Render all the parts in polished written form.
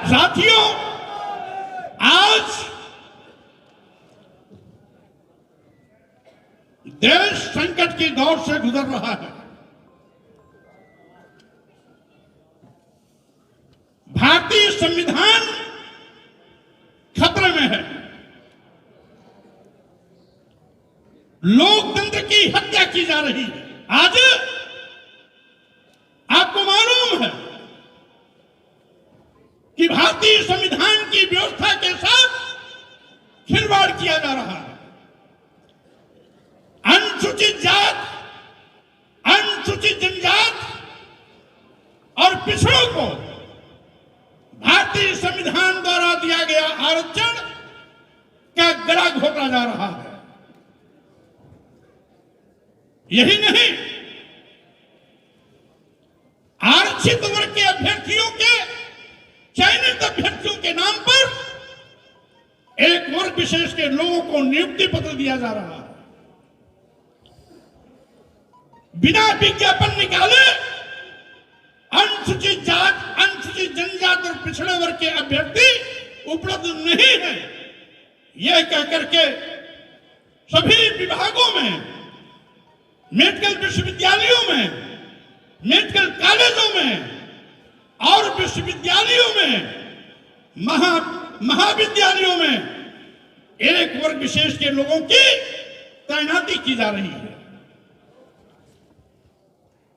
साथियों, आज देश संकट के दौर से गुजर रहा है। भारतीय संविधान खतरे में है। लोकतंत्र की हत्या की जा रही है। आज आपको मालूम है कि भारतीय संविधान की व्यवस्था के साथ खिलवाड़ किया जा रहा है। अनुसूचित जात, अनुसूचित जनजात और पिछड़ों को भारतीय संविधान द्वारा दिया गया आरक्षण का गला घोटा जा रहा है। यही नहीं, आरक्षित वर्ग के अभ्यर्थियों के, चयनित अभ्यर्थियों के नाम पर एक वर्ग विशेष के लोगों को नियुक्ति पत्र दिया जा रहा है। बिना विज्ञापन निकाले अनुसूचित जात, अनुसूचित जनजात और पिछड़े वर्ग के अभ्यर्थी उपलब्ध नहीं है, यह कहकर के सभी विभागों में, मेडिकल विश्वविद्यालयों में, मेडिकल कॉलेजों में और विश्वविद्यालयों में, महाविद्यालयों में एक वर्ग विशेष के लोगों की तैनाती की जा रही है।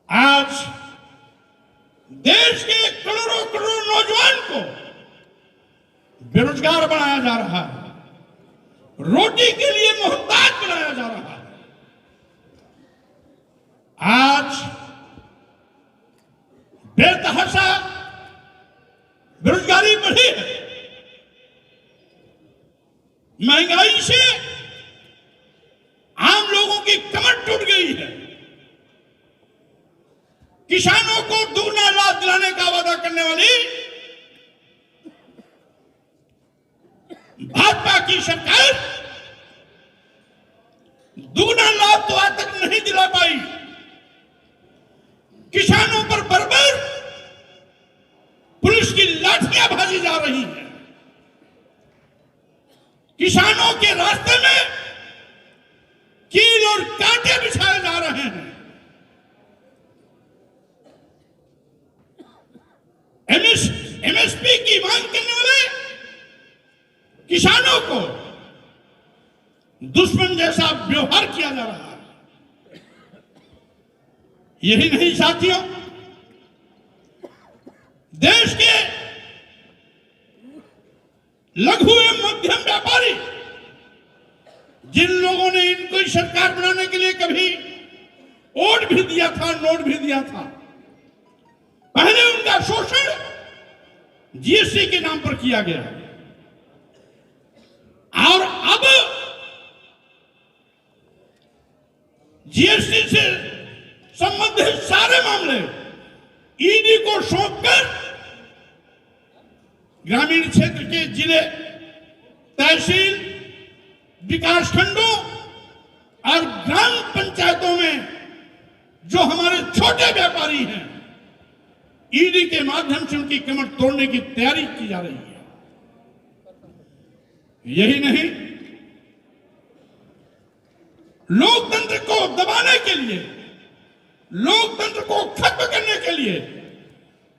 आज देश के करोड़ों करोड़ नौजवान को बेरोजगार बनाया जा रहा है, रोटी के लिए मोहताज बनाया जा रहा है। आज बेतहाशा बेरोजगारी बढ़ी है। महंगाई से आम लोगों की कमर टूट गई है। किसानों को दुगना लाभ दिलाने का वादा करने वाली भाजपा की सरकार दुगना लाभ तो आज तक नहीं दिला पाई। किसानों पर बर्बर पुलिस की लाठियां भाजी जा रही है। किसानों के रास्ते में कील और कांटे बिछाए जा रहे हैं। एमएसपी की मांग करने वाले किसानों को दुश्मन जैसा व्यवहार किया जा रहा है। यही नहीं साथियों, देश के लघु एवं मध्यम व्यापारी, जिन लोगों ने इनको सरकार बनाने के लिए कभी वोट भी दिया था, नोट भी दिया था, पहले उनका शोषण जीएसटी के नाम पर किया गया और अब जीएसटी से संबंधित सारे मामले ईडी को सौंपकर ग्रामीण क्षेत्र के जिले, तहसील, विकास खंडों और ग्राम पंचायतों में जो हमारे छोटे व्यापारी हैं, ईडी के माध्यम से उनकी कमर तोड़ने की तैयारी की जा रही है। यही नहीं, लोकतंत्र को दबाने के लिए, लोकतंत्र को खत्म करने के लिए,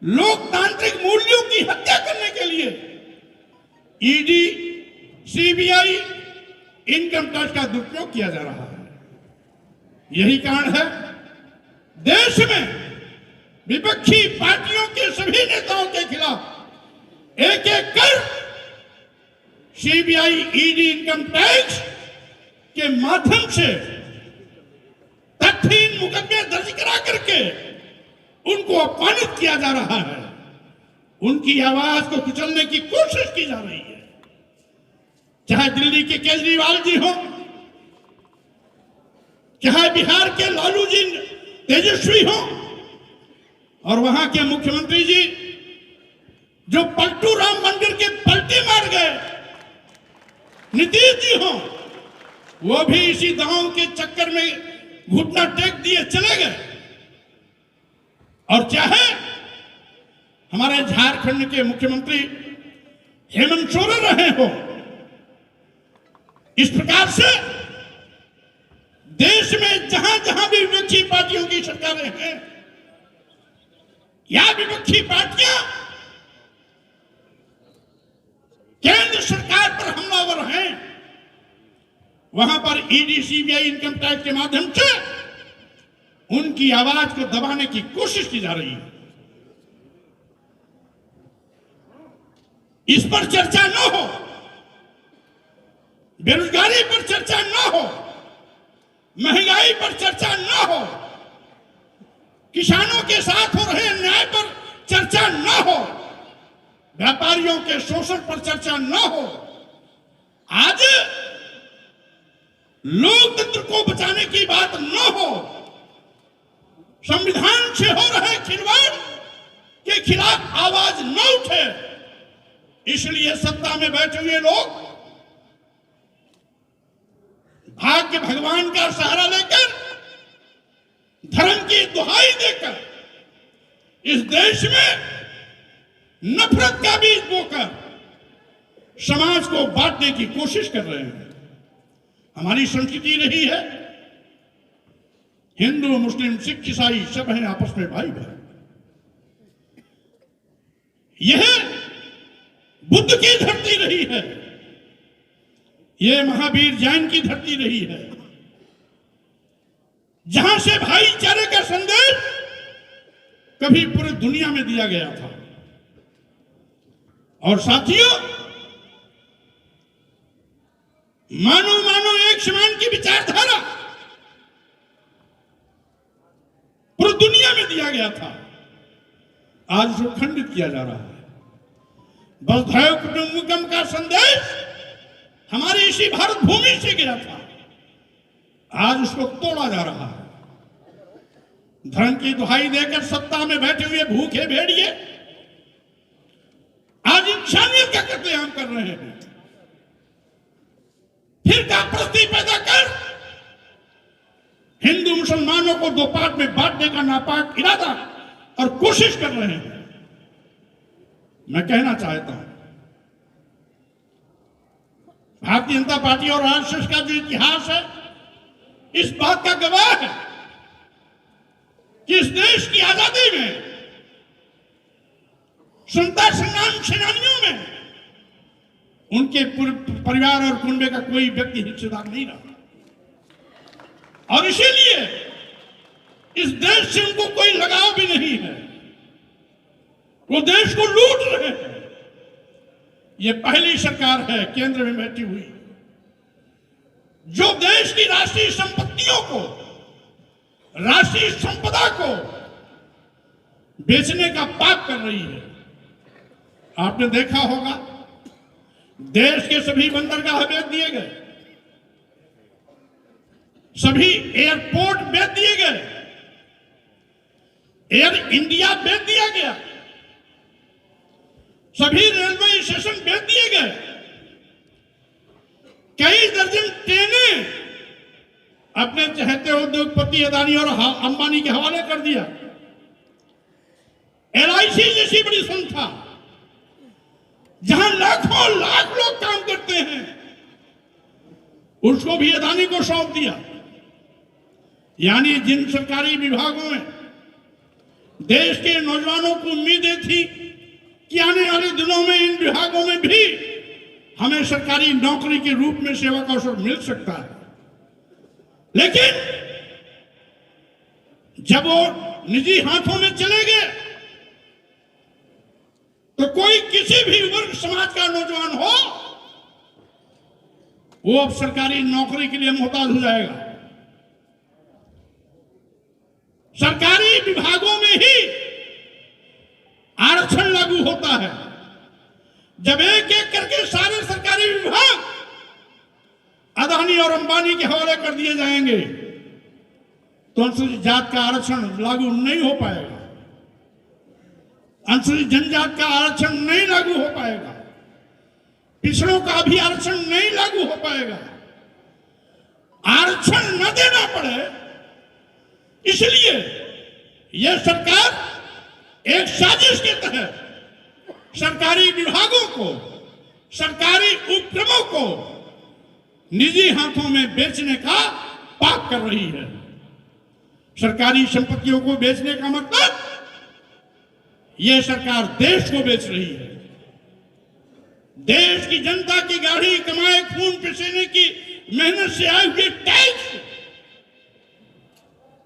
लोकतांत्रिक मूल्यों की हत्या करने के लिए ईडी, सीबीआई, इनकम टैक्स का दुरुपयोग किया जा रहा है। यही कारण है देश में विपक्षी पार्टियों के सभी नेताओं के खिलाफ एक एक कर सीबीआई, ईडी, इनकम टैक्स के माध्यम से तथ्यहीन मुकदमे दर्ज करा करके उनको अपमानित किया जा रहा है। उनकी आवाज को कुचलने की कोशिश की जा रही है। चाहे दिल्ली के केजरीवाल जी हो, चाहे बिहार के लालू जी तेजस्वी हो, और वहां के मुख्यमंत्री जी जो पलटू राम मंदिर के पलटे मार गए, नीतीश जी हो, वो भी इसी दांव के चक्कर में घुटना टेक दिए चले गए। और चाहे हमारे झारखंड के मुख्यमंत्री हेमंत सोरेन रहे हो। इस प्रकार से देश में जहां जहां भी विपक्षी पार्टियों की सरकारें हैं या विपक्षी पार्टियां केंद्र सरकार पर हमलावर हैं, वहां पर ईडी, सीबीआई, इनकम टैक्स के माध्यम से उनकी आवाज को दबाने की कोशिश की जा रही है। इस पर चर्चा न हो, बेरोजगारी पर चर्चा न हो, महंगाई पर चर्चा न हो, किसानों के साथ हो रहे न्याय पर चर्चा न हो, व्यापारियों के शोषण पर चर्चा न हो। आज लोकतंत्र को बचाने की बात न हो, संविधान से हो रहे खिलवाड़ के खिलाफ आवाज न उठे, इसलिए सत्ता में बैठे हुए लोग भाग्य भगवान का सहारा लेकर, धर्म की दुहाई देकर इस देश में नफरत का बीज बोकर समाज को बांटने की कोशिश कर रहे हैं। हमारी संस्कृति रही है, हिंदू, मुस्लिम, सिख, ईसाई सब हैं आपस में भाई भाई। यह बुद्ध की धरती रही है, यह महावीर जैन की धरती रही है, जहां से भाईचारे का संदेश कभी पूरी दुनिया में दिया गया था। और साथियों, मानो मानो एक समान की विचारधारा पूरी दुनिया में दिया गया था, आज उसको खंडित किया जा रहा है। वसुधैव कुटुंबकम का संदेश हमारी इसी भारत भूमि से गया था, आज उसको तोड़ा जा रहा है। धर्म की दुहाई देकर सत्ता में बैठे हुए भूखे भेड़िए आज इंसानियत का कत्लेआम कर रहे हैं। फिर का प्रस्ती पैदा कर हिंदू मुसलमानों को दो पार्ट में बांटने का नापाक इरादा और कोशिश कर रहे हैं। मैं कहना चाहता हूं, भारतीय जनता पार्टी और आरएसएस का जो इतिहास है इस बात का गवाह है कि इस देश की आजादी में स्वतंत्रता संग्राम सेनानियों में उनके परिवार और कुनबे का कोई व्यक्ति हिस्सेदार नहीं रहा, और इसीलिए इस देश से उनको कोई लगाव भी नहीं है। वो देश को लूट रहे हैं। ये पहली सरकार है केंद्र में बैठी हुई जो देश की राष्ट्रीय संपत्तियों को, राष्ट्रीय संपदा को बेचने का पाप कर रही है। आपने देखा होगा देश के सभी बंदरगाह बेच दिए गए, सभी एयरपोर्ट बेच दिए गए, एयर इंडिया बेच दिया गया, सभी रेलवे स्टेशन बेच दिए गए, कई दर्जन ट्रेनें अपने चहेते उद्योगपति अदानी और अंबानी के हवाले कर दिया। एलआईसी जैसी बड़ी संस्था जहां लाखों लाख लोग काम करते हैं उसको भी अदानी को सौंप दिया। यानी जिन सरकारी विभागों में देश के नौजवानों को उम्मीदें थी कि आने वाले दिनों में इन विभागों में भी हमें सरकारी नौकरी के रूप में सेवा का अवसर मिल सकता है, लेकिन जब वो निजी हाथों में चले गए तो कोई किसी भी वर्ग समाज का नौजवान हो वो अब सरकारी नौकरी के लिए मोहताज हो जाएगा। सरकारी विभागों में ही आरक्षण लागू होता है। जब एक एक करके सारे सरकारी विभाग अदानी और अंबानी के हवाले कर दिए जाएंगे तो अनुसूचित जात का आरक्षण लागू नहीं हो पाएगा, अनुसूचित जनजात का आरक्षण नहीं लागू हो पाएगा, पिछड़ों का भी आरक्षण नहीं लागू हो पाएगा। आरक्षण न देना पड़े इसलिए यह सरकार एक साजिश के तहत सरकारी विभागों को सरकारी उपक्रमों को निजी हाथों में बेचने का पाप कर रही है। सरकारी संपत्तियों को बेचने का मतलब यह सरकार देश को बेच रही है। देश की जनता की गाढ़ी कमाए खून पसीने की मेहनत से आए हुए टैक्स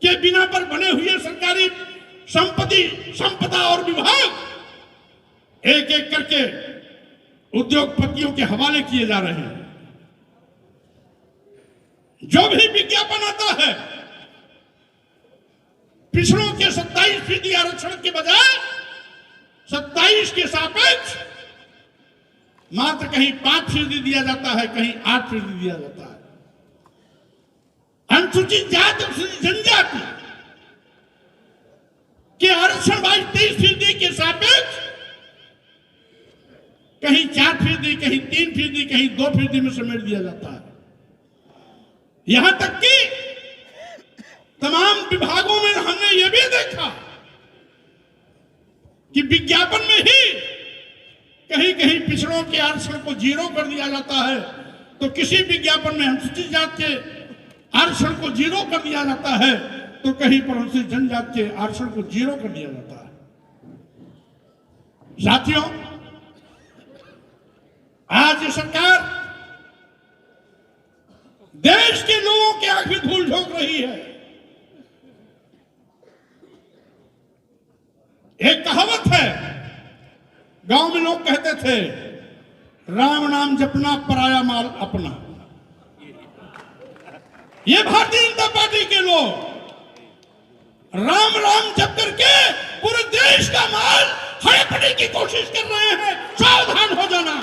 के बिना पर बने हुए सरकारी संपत्ति संपदा और विभाग एक एक करके उद्योगपतियों के हवाले किए जा रहे हैं। जो भी विज्ञापन आता है पिछड़ों के 27% आरक्षण के बजाय 27 के सापेक्ष मात्र कहीं 5% दिया जाता है, कहीं 8% दिया जाता है। अनुसूचित जाति अनुसूचित जनजाति के आरक्षण 22-23% के सापेक्ष कहीं 4%, कहीं 3%, कहीं 2% में समेट दिया जाता है। यहां तक कि तमाम विभागों में हमने यह भी देखा कि विज्ञापन में ही कहीं कहीं पिछड़ों के आरक्षण को 0 कर दिया जाता है, तो किसी विज्ञापन में अनुसूचित जाति के आरक्षण को 0 कर दिया जाता है, तो कहीं पर अनुसूचित जनजाति के आरक्षण को 0 कर दिया जाता है। साथियों, आज ये सरकार देश के लोगों के आंख में धूल झोंक रही है। एक कहावत है, गांव में लोग कहते थे, राम नाम जपना पराया माल अपना। ये भारतीय जनता पार्टी के लोग राम राम जप करके पूरे देश का माल हड़पने की कोशिश कर रहे हैं। सावधान हो जाना।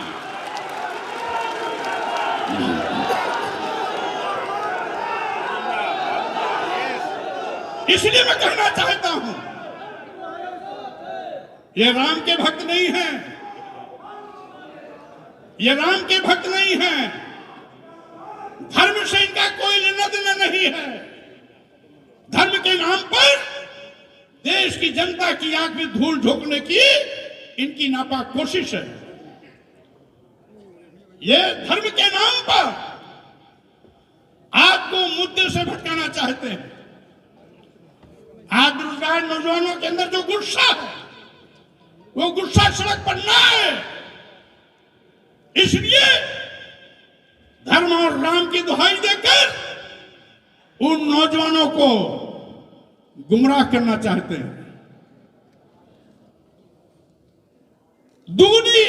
इसलिए मैं कहना चाहता हूं, ये राम के भक्त नहीं हैं, ये राम के भक्त नहीं हैं। धर्म से इनका कोई लेना देना नहीं है। धर्म के नाम पर देश की जनता की आंख में धूल झोंकने की इनकी नापाक कोशिश है। ये धर्म के नाम पर आपको मुद्दे से भटकाना चाहते हैं। आज बेरोजगार नौजवानों के अंदर जो गुस्सा है, वो गुस्सा सड़क पर ना है। इसलिए धर्म और राम की दुहाई देकर उन नौजवानों को गुमराह करना चाहते हैं। दुगनी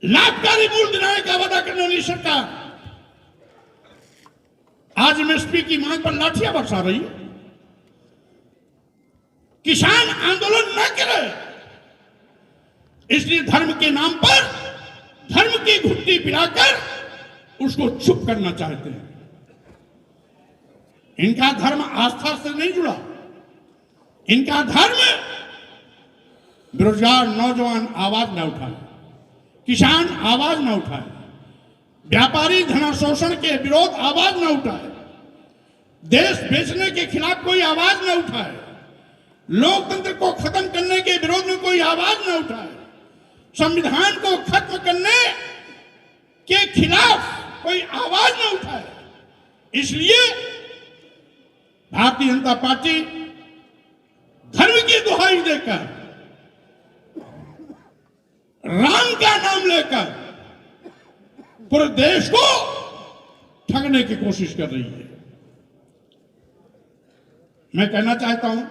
लाभकारी मूल्य दिलाने का वादा करने वाली सरकार आज एमएसपी की मांग पर लाठियां बरसा रही है। किसान आंदोलन न करे, इसलिए धर्म के नाम पर धर्म की घुट्टी पिलाकर उसको चुप करना चाहते हैं। इनका धर्म आस्था से नहीं जुड़ा। इनका धर्म बेरोजगार नौजवान आवाज न उठाए, किसान आवाज न उठाए, व्यापारी धनाशोषण के विरोध आवाज न उठाए, देश बेचने के खिलाफ कोई आवाज न उठाए, लोकतंत्र को खत्म करने के विरोध में कोई आवाज न उठाए, संविधान को खत्म करने के खिलाफ कोई आवाज न उठाए। इसलिए भारतीय जनता पार्टी धर्म की दुहाई देकर, राम का नाम लेकर पूरे देश को ठगने की कोशिश कर रही है। मैं कहना चाहता हूं,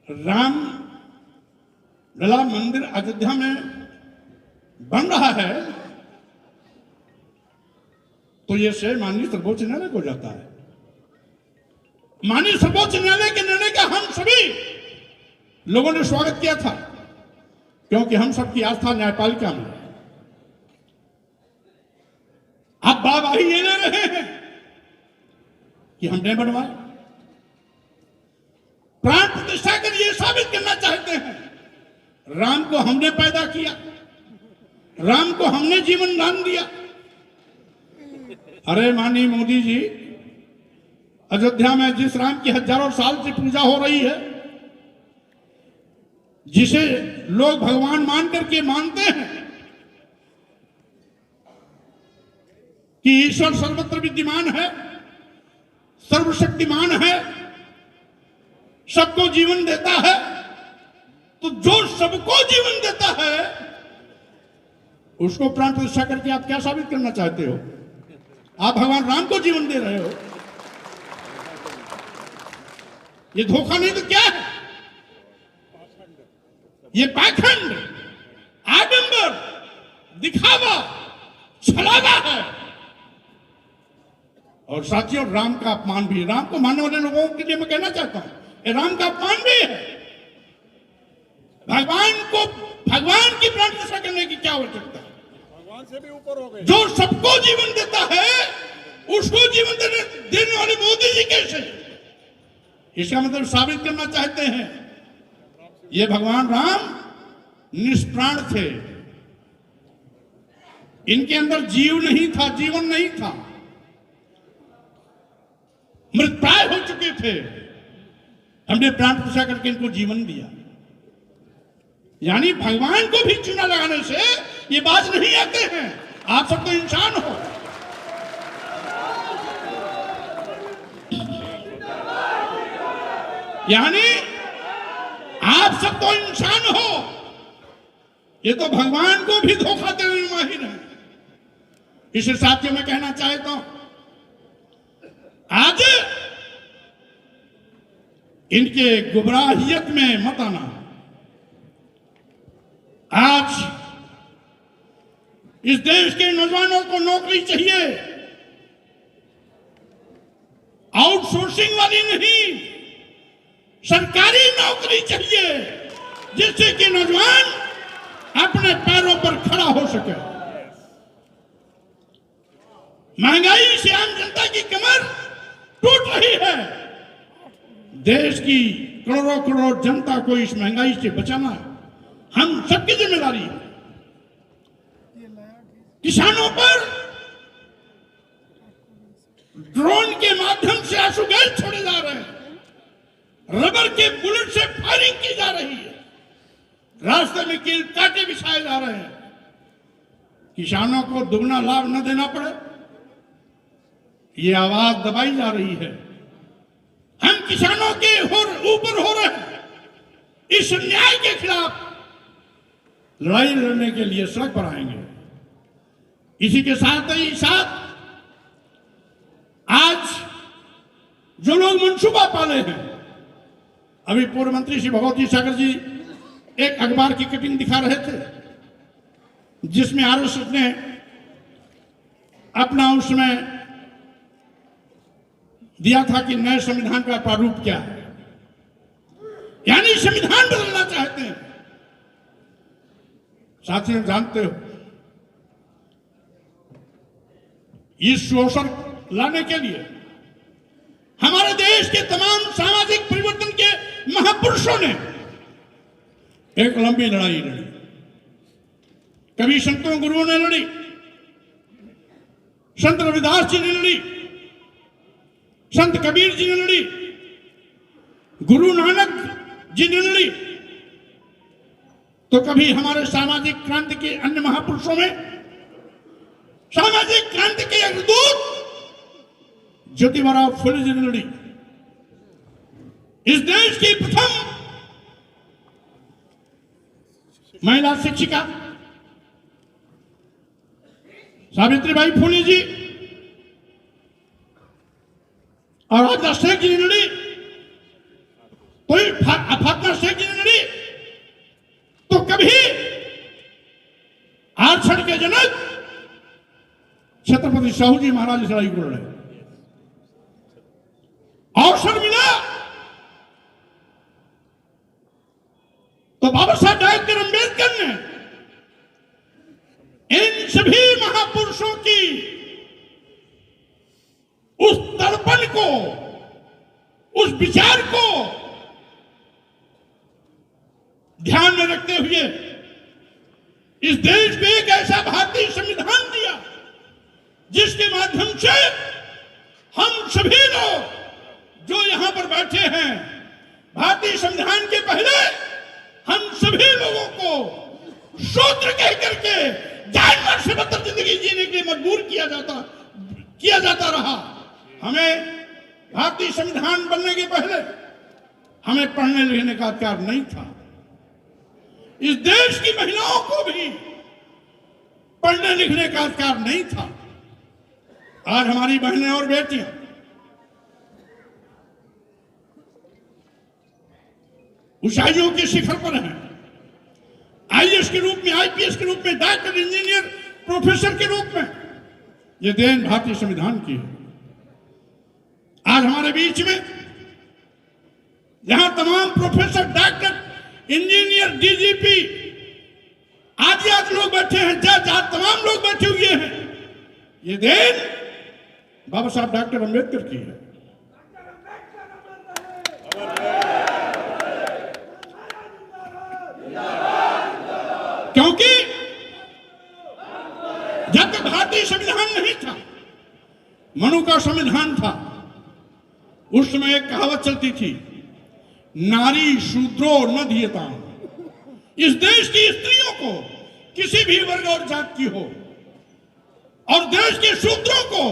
राम लला मंदिर अयोध्या में बन रहा है, तो यह श्रेय माननीय सर्वोच्च न्यायालय को जाता है। माननीय सर्वोच्च न्यायालय के निर्णय का हम सभी लोगों ने स्वागत किया था, क्योंकि हम सबकी आस्था न्यायपालिका में है। अब वाहवाही ये ले रहे हैं कि हमने बनवाया, प्राण प्रतिष्ठा कर ये साबित करना चाहते हैं राम को हमने पैदा किया, राम को हमने जीवन दान दिया। अरे माननीय मोदी जी, अयोध्या में जिस राम की हजारों साल से पूजा हो रही है, जिसे लोग भगवान मान करके मानते हैं कि ईश्वर सर्वत्र विद्यमान है, सर्वशक्तिमान है, सबको जीवन देता है, तो जो सबको जीवन देता है उसको प्राण प्रतिष्ठा करके आप क्या साबित करना चाहते हो? आप भगवान राम को जीवन दे रहे हो। ये धोखा नहीं तो क्या है? ये पाखंड, आडंबर, दिखावा, छलावा है। और साथियों, राम का अपमान भी है। राम को मानने वाले लोगों के लिए मैं कहना चाहता हूं, ये राम का अपमान भी है। भगवान की प्राण प्रतिष्ठा करने की क्या आवश्यकता है? भगवान से भी ऊपर हो गए। जो सबको जीवन देता है उसको जीवन देने वाले मोदी जी कैसे? इसका मतलब साबित करना चाहते हैं ये भगवान राम निष्प्राण थे, इनके अंदर जीव नहीं था, जीवन नहीं था, मृतप्राय हो चुके थे। हमने प्राण प्रतिष्ठा करके इनको जीवन दिया। यानी भगवान को भी चूना लगाने से ये बात नहीं आते हैं। आप सब तो इंसान हो। यानी आप सब तो इंसान हो, ये तो भगवान को भी धोखा देने में माहिर है। इसे साथियों में कहना चाहता हूं, आज इनके गुमराहियत में मत आना। आज इस देश के नौजवानों को नौकरी चाहिए, आउटसोर्सिंग वाली नहीं, सरकारी नौकरी चाहिए, जिससे कि नौजवान अपने पैरों पर खड़ा हो सके। महंगाई से आम जनता की कमर टूट रही है। देश की करोड़ों करोड़ जनता को इस महंगाई से बचाना हम सबकी जिम्मेदारी है। किसानों पर ड्रोन के माध्यम से आंसू गैस छोड़े जा रहे हैं, रबर के बुलेट से फायरिंग की जा रही है, रास्ते में कील कांटे बिछाए जा रहे हैं। किसानों को दुगना लाभ न देना पड़े, ये आवाज दबाई जा रही है। हम किसानों के ऊपर हो रहे हैं। इस अन्याय के खिलाफ लड़ाई लड़ने के लिए सड़क पर आएंगे। इसी के साथ ही साथ आज जो लोग मंसूबा पाले हैं, अभी पूर्व मंत्री श्री भगवती सागर जी एक अखबार की कटिंग दिखा रहे थे, जिसमें आरएसएस ने अपना उसमें दिया था कि नए संविधान का प्रारूप क्या है, यानी संविधान बदलना चाहते हैं। साथियों, जानते हो, इस शोषण लाने के लिए हमारे देश के तमाम सामाजिक परिवर्तन के महापुरुषों ने एक लंबी लड़ाई लड़ी। कभी संतों गुरुओं ने लड़ी, संत रविदास जी ने लड़ी, संत कबीर जी ने लड़ी, गुरु नानक जी ने लड़ी, तो कभी हमारे सामाजिक क्रांति के अन्य महापुरुषों में सामाजिक क्रांति के अग्रदूत ज्योतिबा फुले जी ने लड़ी। इस देश की प्रथम महिला शिक्षिका सावित्रीबाई फुले जी और आजा शेख जी ने लड़ी, तो फातिमा शेख जी ने लड़ी, तो कभी आरक्षण के जनक छत्रपति साहू जी महाराज इस लड़ाई को लड़े। अवसर मिला तो बाबा साहब डॉक्टर अंबेडकर ने इन सभी महापुरुषों की उस तड़पण को, उस विचार को ध्यान में रखते हुए इस देश को एक ऐसा भारतीय संविधान दिया जिसके माध्यम से हम सभी लोग जो यहां पर बैठे हैं, भारतीय संविधान के पहले हम शूद्र कह करके जानवर से बदतर जिंदगी जीने के लिए मजबूर किया जाता रहा। हमें भारतीय संविधान बनने के पहले हमें पढ़ने लिखने का अधिकार नहीं था। इस देश की महिलाओं को भी पढ़ने लिखने का अधिकार नहीं था। आज हमारी बहनें और बेटियां ऊंचाइयों के शिखर पर हैं। आईएएस के रूप में, आईपीएस के रूप में, डॉक्टर, इंजीनियर, प्रोफेसर के रूप में। यह देन भारतीय संविधान की है। आज हमारे बीच में जहां तमाम प्रोफेसर, डॉक्टर, इंजीनियर, डीजीपी आदि लोग बैठे हैं, जज, आज तमाम लोग बैठे हुए हैं, ये देन बाबा साहब डॉक्टर अंबेडकर की है। क्योंकि जब तक भारतीय संविधान नहीं था, मनु का संविधान था, उस समय एक कहावत चलती थी, नारी शूद्रो न दीयताम। इस देश की स्त्रियों को, किसी भी वर्ग और जात की हो, और देश के शूद्रों को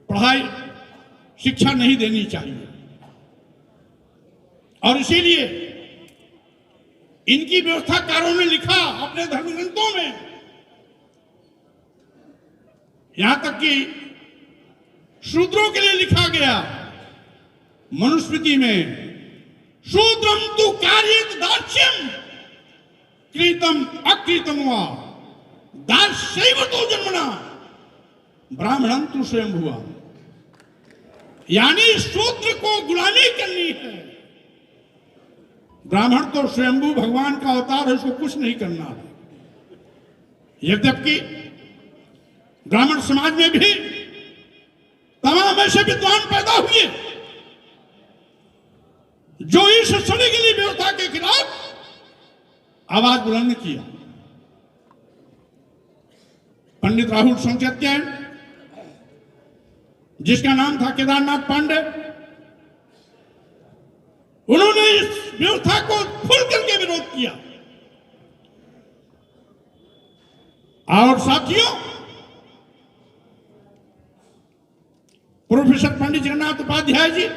पढ़ाई शिक्षा नहीं देनी चाहिए। और इसीलिए इनकी व्यवस्थाकारों ने लिखा अपने धर्मग्रंथों में, यहां तक कि शूद्रों के लिए लिखा गया मनुस्मृति में, शूद्रम तु कार्येत दास्यम कृतम अकृतम वा दास्यैव तो जन्मना ब्राह्मणं तु स्वयंभुवा। यानी शूद्र को गुलामी करनी है, ब्राह्मण तो स्वयंभू भगवान का अवतार है, उसको कुछ नहीं करना है। यद्यपि ब्राह्मण समाज में भी तमाम ऐसे विद्वान पैदा हुए जो इस सड़ीगली व्यवस्था के खिलाफ आवाज बुलंद किया। पंडित राहुल संचेत्यन, जिसका नाम था केदारनाथ पांडे, उन्होंने इस व्यवस्था को खुल करके विरोध किया। और साथियों, प्रोफेसर पंडित जगन्नाथ उपाध्याय जी,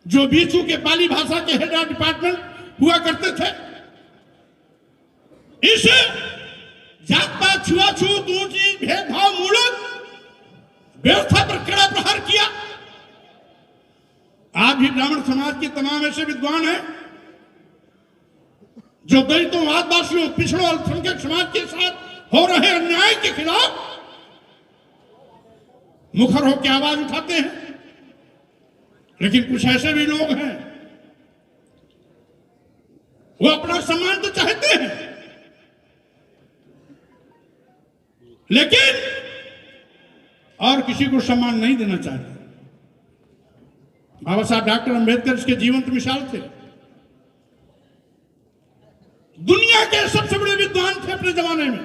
जो बीचू के पाली भाषा के हेड ऑफ डिपार्टमेंट हुआ करते थे, इस जात पात, छुआछूत, ऊंच नीच, भेदभाव मूलक व्यवस्था पर कड़ा प्रहार किया। आज भी ब्राह्मण समाज के तमाम ऐसे विद्वान हैं जो दलितों, आदिवासियों, पिछड़ों, अल्पसंख्यक समाज के साथ हो रहे अन्याय के खिलाफ मुखर होकर आवाज उठाते हैं। लेकिन कुछ ऐसे भी लोग हैं, वो अपना सम्मान तो चाहते हैं, लेकिन और किसी को सम्मान नहीं देना चाहते। बाबा साहब डॉक्टर अंबेडकर इसके जीवंत मिसाल थे। दुनिया के सबसे बड़े विद्वान थे अपने जमाने में,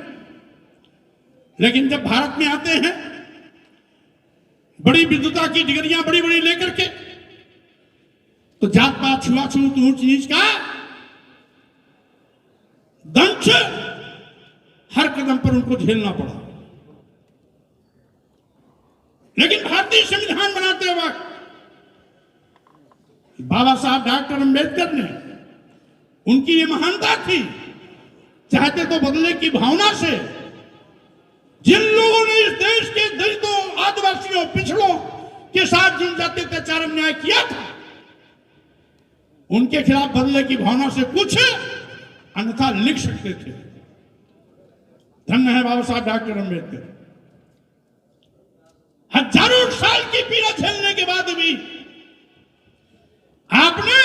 लेकिन जब भारत में आते हैं, बड़ी विद्वता की डिग्रियां बड़ी बड़ी लेकर के, तो जात पात, छुआछूत, ऊंच नीच का दंश हर कदम पर उनको झेलना पड़ा। लेकिन भारतीय संविधान बनाते वक्त बाबा साहब डॉक्टर अंबेडकर ने, उनकी ये महानता थी, चाहते तो बदले की भावना से जिन लोगों ने इस देश के दलितों, आदिवासियों, पिछड़ों के साथ जिन जाति अत्याचार अन्याय किया था, उनके खिलाफ बदले की भावना से कुछ अन्यथा लिख सकते थे। धन्य है बाबा साहब डॉक्टर अंबेडकर। हजारों साल की पीड़ा झेलने के बाद भी आपने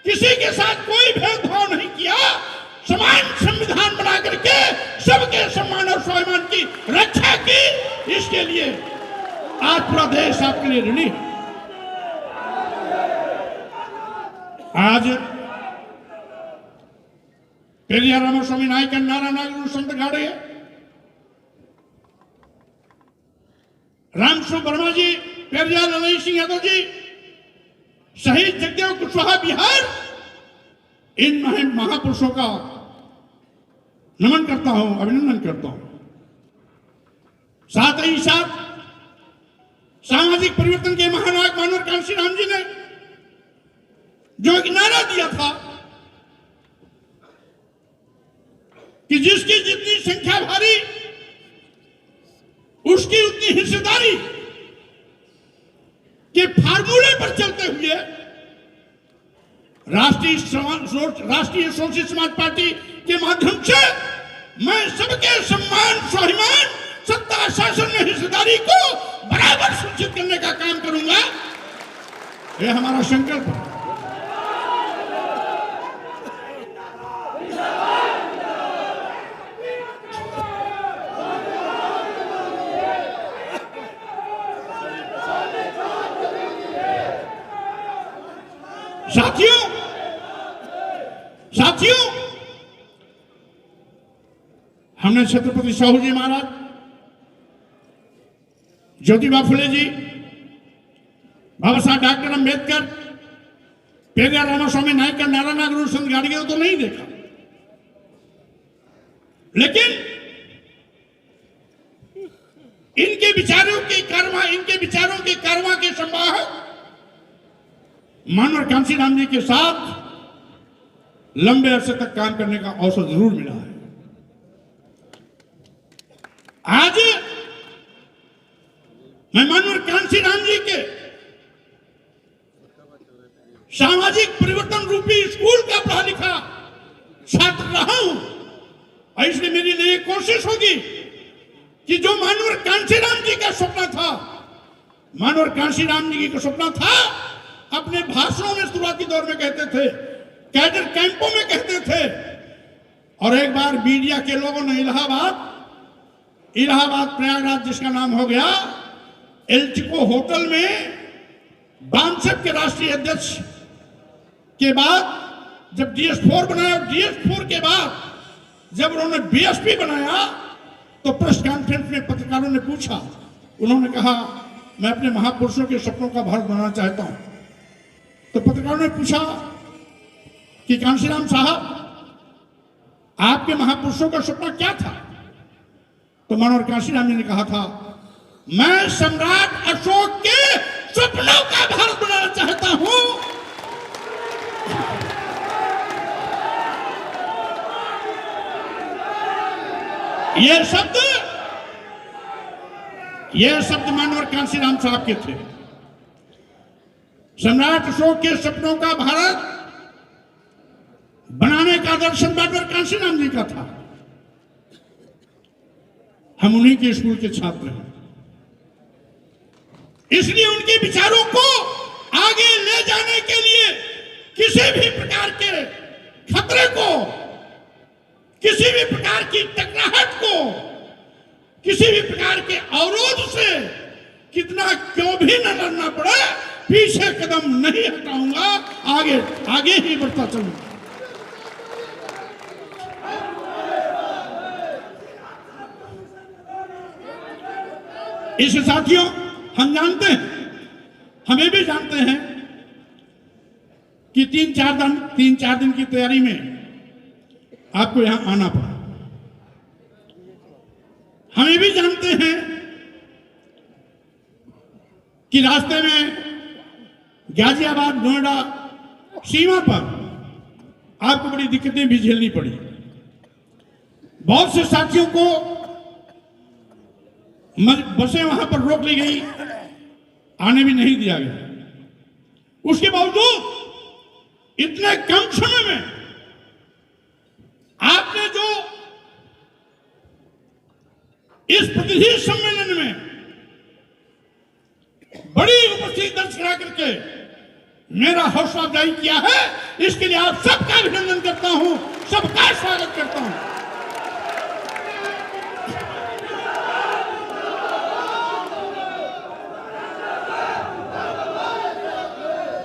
किसी के साथ कोई भेदभाव नहीं किया, समान संविधान बना करके सबके सम्मान और स्वाभिमान की रक्षा की। इसके लिए आज पूरा देश आपके लिए ऋणी है। आज पेरियार रामास्वामी नायक, नारायण नागरू, संत गाड़े, रामस्वरूप वर्मा जी, पेरियार ललई सिंह यादव जी, शहीद जगदेव कुशवाहा बिहार, इन महापुरुषों का नमन करता हूं, अभिनंदन करता हूं। साथ ही साथ सामाजिक परिवर्तन के महानायक मानवर कांशीराम जी ने जो एक नारा दिया था कि जिसकी जितनी संख्या भारी उसकी उतनी हिस्सेदारी के फार्मूले पर चलते हुए राष्ट्रीय सोशलिस्ट समाज पार्टी के माध्यम से मैं सबके सम्मान स्वाभिमान सत्ता शासन में हिस्सेदारी को बराबर सुनिश्चित करने का काम करूंगा। यह हमारा संकल्प है। साथियों, हमने छत्रपति साहू जी महाराज, ज्योतिबा फुले जी, बाबा साहब डॉक्टर अंबेडकर, पेरियार रामास्वामी नायकर, नारायण गुरु संत गाडगे तो नहीं देखा, लेकिन इनके विचारों के कारवां के संवाहक मानवर कांशीराम जी के साथ लंबे अरसे तक काम करने का अवसर जरूर मिला है। आज मैं मानवर कांशीराम जी के सामाजिक परिवर्तन रूपी स्कूल का पढ़ा लिखा छात्र रहा हूं और इसलिए मेरी लिए कोशिश होगी कि जो मानवर कांशीराम जी का सपना था, मानवर कांशीराम जी का सपना था, अपने भाषणों में शुरुआती दौर में कहते थे, कैडर कैंपों में कहते थे, और एक बार मीडिया के लोगों ने इलाहाबाद प्रयागराज जिसका नाम हो गया, एल्चिको होटल में बामसेप के राष्ट्रीय अध्यक्ष के बाद जब DS4 बनाया, DS4 के बाद जब उन्होंने BSP बनाया, तो प्रेस कॉन्फ्रेंस में पत्रकारों ने पूछा, उन्होंने कहा मैं अपने महापुरुषों के सपनों का भारत बनाना चाहता हूं। तो पत्रकारों ने पूछा कि कांशीराम साहब, आपके महापुरुषों का सपना क्या था? तो मानवर कांशीराम जी ने कहा था, मैं सम्राट अशोक के सपनों का भारत बनाना चाहता हूं। ये शब्द मानवर कांशीराम साहब के थे। सम्राट अशोक के सपनों का भारत बनाने का दर्शन मानवर कांशीराम जी का था। हम उन्हीं के स्कूल के छात्र हैं, इसलिए उनके विचारों को आगे ले जाने के लिए किसी भी प्रकार के खतरे को, किसी भी प्रकार की टकराहट को, किसी भी प्रकार के अवरोध से कितना क्यों भी न लड़ना पड़े, पीछे कदम नहीं हटाऊंगा, आगे ही बढ़ता चलूंगा। इस साथियों, हम जानते हैं, हमें भी जानते हैं कि 3-4 दिन की तैयारी में आपको यहां आना पड़ा। हमें भी जानते हैं कि रास्ते में गाजियाबाद नोएडा सीमा पर आपको बड़ी दिक्कतें भी झेलनी पड़ी। बहुत से साथियों को बसें वहां पर रोक ली गई, आने भी नहीं दिया गया। उसके बावजूद इतने कम समय में आपने जो इस प्रतिनिधि सम्मेलन में बड़ी उपस्थिति दर्ज करा करके मेरा हौसला अफजाई किया है, इसके लिए आप सबका अभिनंदन करता हूं, सबका स्वागत करता हूं।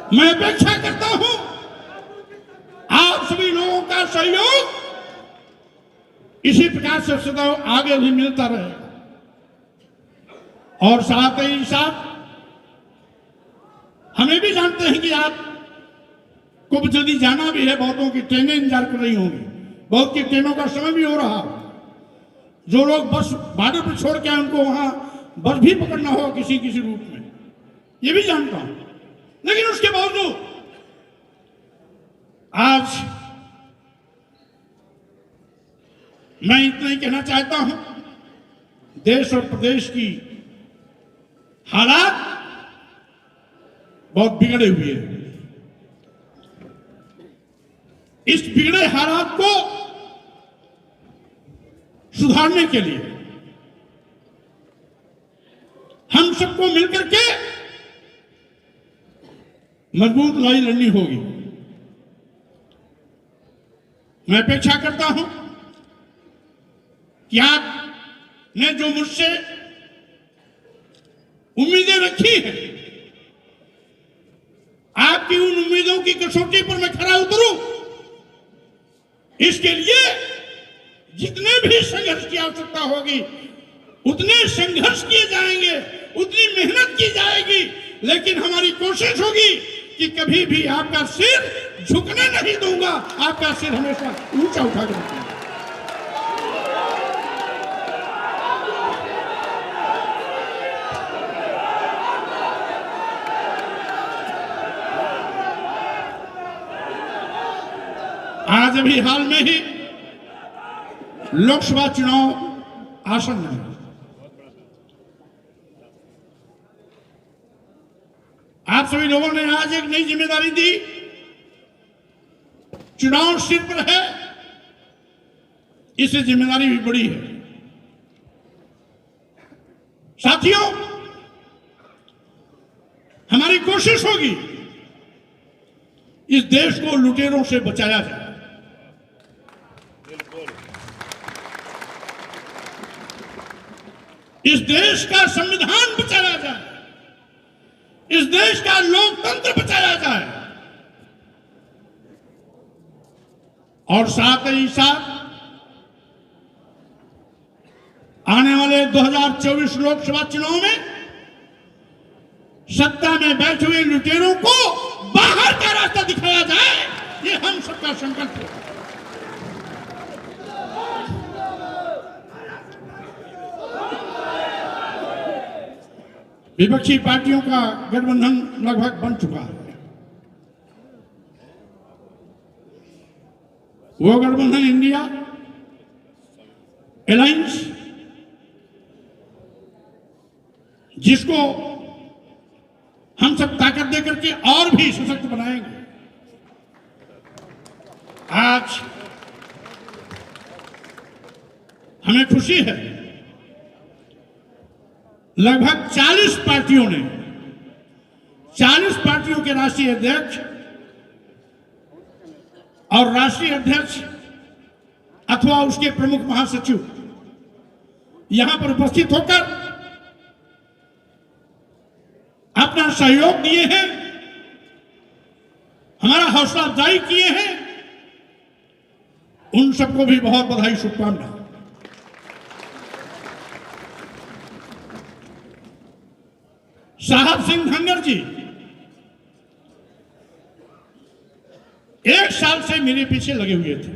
मैं अपेक्षा करता हूं आप सभी लोगों का सहयोग इसी प्रकार से सदैव आगे भी मिलता रहेगा। और साथ ही साथ हमें भी जानते हैं कि आप खूब जल्दी जाना भी है, बहुतों की ट्रेनें इंतजार कर रही होंगी, बहुत की ट्रेनों का समय भी हो रहा। जो लोग बस भाड़े पर छोड़ के आए उनको वहां बस भी पकड़ना होगा किसी किसी रूप में, ये भी जानता हूं। लेकिन उसके बावजूद आज मैं इतना ही कहना चाहता हूं, देश और प्रदेश की हालात बहुत बिगड़े हुए हैं। इस बिगड़े हालात को सुधारने के लिए हम सबको मिलकर के मजबूत लड़ाई लड़नी होगी। मैं अपेक्षा करता हूं कि आपने जो मुझसे उम्मीदें रखी हैं, आपकी उन उम्मीदों की कसौटी पर मैं खरा उतरूं, इसके लिए जितने भी संघर्ष की आवश्यकता होगी उतने संघर्ष किए जाएंगे, उतनी मेहनत की जाएगी। लेकिन हमारी कोशिश होगी कि कभी भी आपका सिर झुकने नहीं दूंगा, आपका सिर हमेशा ऊंचा उठा के रखूंगा। आज अभी हाल में ही लोकसभा चुनाव आसन्न है। आप सभी लोगों ने आज एक नई जिम्मेदारी दी, चुनाव सिर पर है, इससे जिम्मेदारी भी बड़ी है। साथियों, हमारी कोशिश होगी इस देश को लुटेरों से बचाया जाए। इस देश का संविधान बचाया जाए, इस देश का लोकतंत्र बचाया जाए, और साथ ही साथ आने वाले 2024 लोकसभा चुनाव में सत्ता में बैठे हुए लुटेरों को बाहर का रास्ता दिखाया जाए, ये हम सबका संकल्प है। विपक्षी पार्टियों का गठबंधन लगभग बन चुका है। वो गठबंधन इंडिया अलायंस, जिसको हम सब ताकत देकर के और भी सशक्त बनाएंगे। आज हमें खुशी है, लगभग 40 पार्टियों के राष्ट्रीय अध्यक्ष और राष्ट्रीय अध्यक्ष अथवा उसके प्रमुख महासचिव यहां पर उपस्थित होकर अपना सहयोग दिए हैं, हमारा हौसला अफजाई किए हैं। उन सबको भी बहुत बधाई, शुभकामनाएं। साहब सिंह धनगर जी 1 साल से मेरे पीछे लगे हुए थे।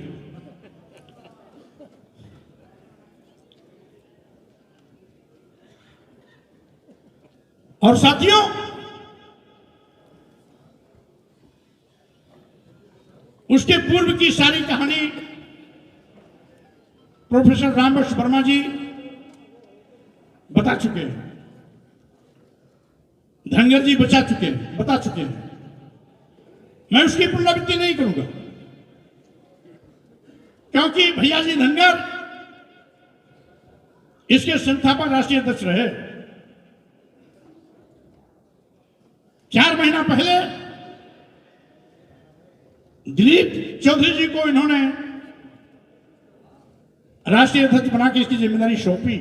और साथियों, उसके पूर्व की सारी कहानी प्रोफेसर रामबक्श वर्मा जी बता चुके हैं, धनगर जी बता चुके हैं। मैं उसकी पुनरावृत्ति नहीं करूंगा, क्योंकि भैया जी धनगर इसके संस्थापक राष्ट्रीय अध्यक्ष रहे। 4 महीना पहले दिलीप चौधरी जी को इन्होंने राष्ट्रीय अध्यक्ष बना के इसकी जिम्मेदारी सौंपी।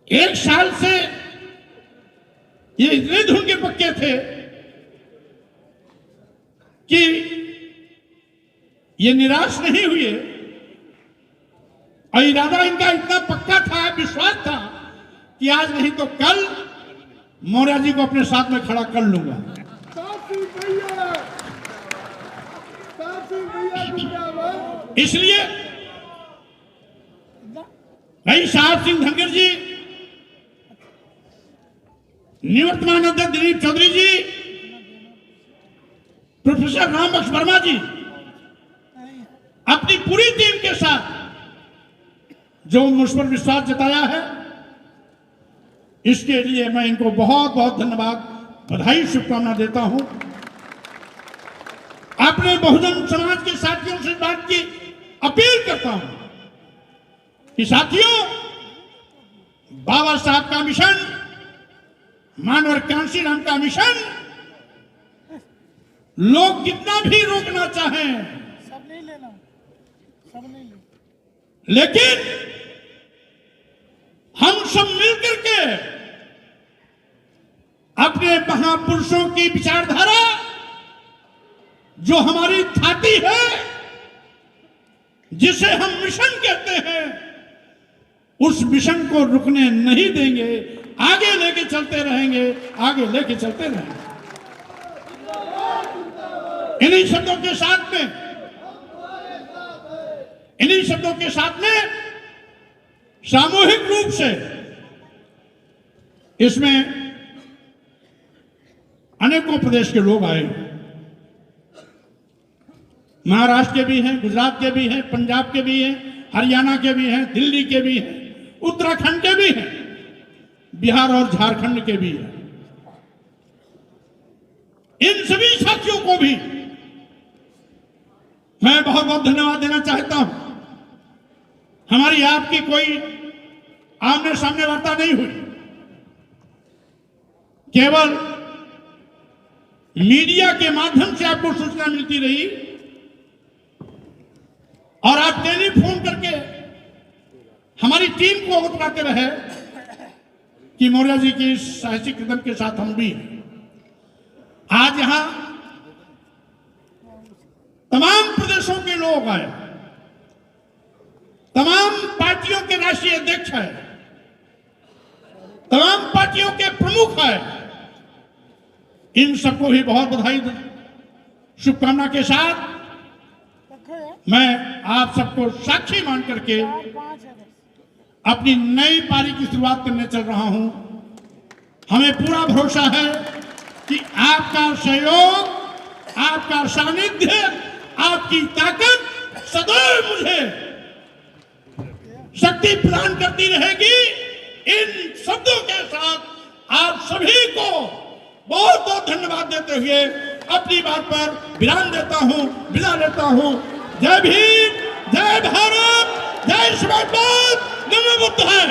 1 साल से ये इतने धुन के पक्के थे कि ये निराश नहीं हुए, और इरादा इनका इतना पक्का था, विश्वास था कि आज नहीं तो कल मौर्य जी को अपने साथ में खड़ा कर लूंगा। इसलिए भाई साहब सिंह धनगर जी, निवर्तमान अध्यक्ष दिलीप चौधरी जी, प्रोफेसर रामबख्श वर्मा जी, अपनी पूरी टीम के साथ जो मुझ पर विश्वास जताया है, इसके लिए मैं इनको बहुत बहुत धन्यवाद, बधाई, शुभकामना देता हूं। अपने बहुजन समाज के साथियों से बात की अपील करता हूं कि साथियों, बाबा साहब का मिशन, मानवर कांशीराम का मिशन, लोग कितना भी रोकना चाहें, सब नहीं लेना, सब नहीं लेना, लेकिन हम सब मिलकर के अपने महापुरुषों की विचारधारा जो हमारी छाती है, जिसे हम मिशन कहते हैं, उस मिशन को रुकने नहीं देंगे, आगे लेके चलते रहेंगे, आगे लेके चलते रहेंगे। इन्हीं शब्दों के साथ में, इन्हीं शब्दों के साथ में सामूहिक रूप से इसमें अनेकों प्रदेश के लोग आए, महाराष्ट्र के भी हैं, गुजरात के भी हैं, पंजाब के भी हैं, हरियाणा के भी हैं, दिल्ली के भी हैं, उत्तराखंड के भी हैं, बिहार और झारखंड के भी हैं। इन सभी साथियों को भी मैं बहुत बहुत धन्यवाद देना चाहता हूं। हमारी आपकी कोई आमने सामने वार्ता नहीं हुई, केवल मीडिया के माध्यम से आपको सूचना मिलती रही और आप टेलीफोन करके हमारी टीम को अवगत कराते रहे कि मौर्य जी की साहसिक कदम के साथ हम भी आज यहां तमाम प्रदेशों के लोग आए, तमाम पार्टियों के राष्ट्रीय अध्यक्ष हैं, तमाम पार्टियों के प्रमुख हैं। इन सबको भी बहुत बधाई, शुभकामना के साथ मैं आप सबको साक्षी मान करके अपनी नई पारी की शुरुआत करने चल रहा हूं। हमें पूरा भरोसा है कि आपका सहयोग, आपका सानिध्य, आपकी ताकत सदैव मुझे शक्ति प्रदान करती रहेगी। इन शब्दों के साथ आप सभी को बहुत बहुत धन्यवाद देते हुए अपनी बात पर विराम देता हूं, विदा लेता हूं। जय भीम, जय भारत, जय शिवराज, नमो बुद्धाय।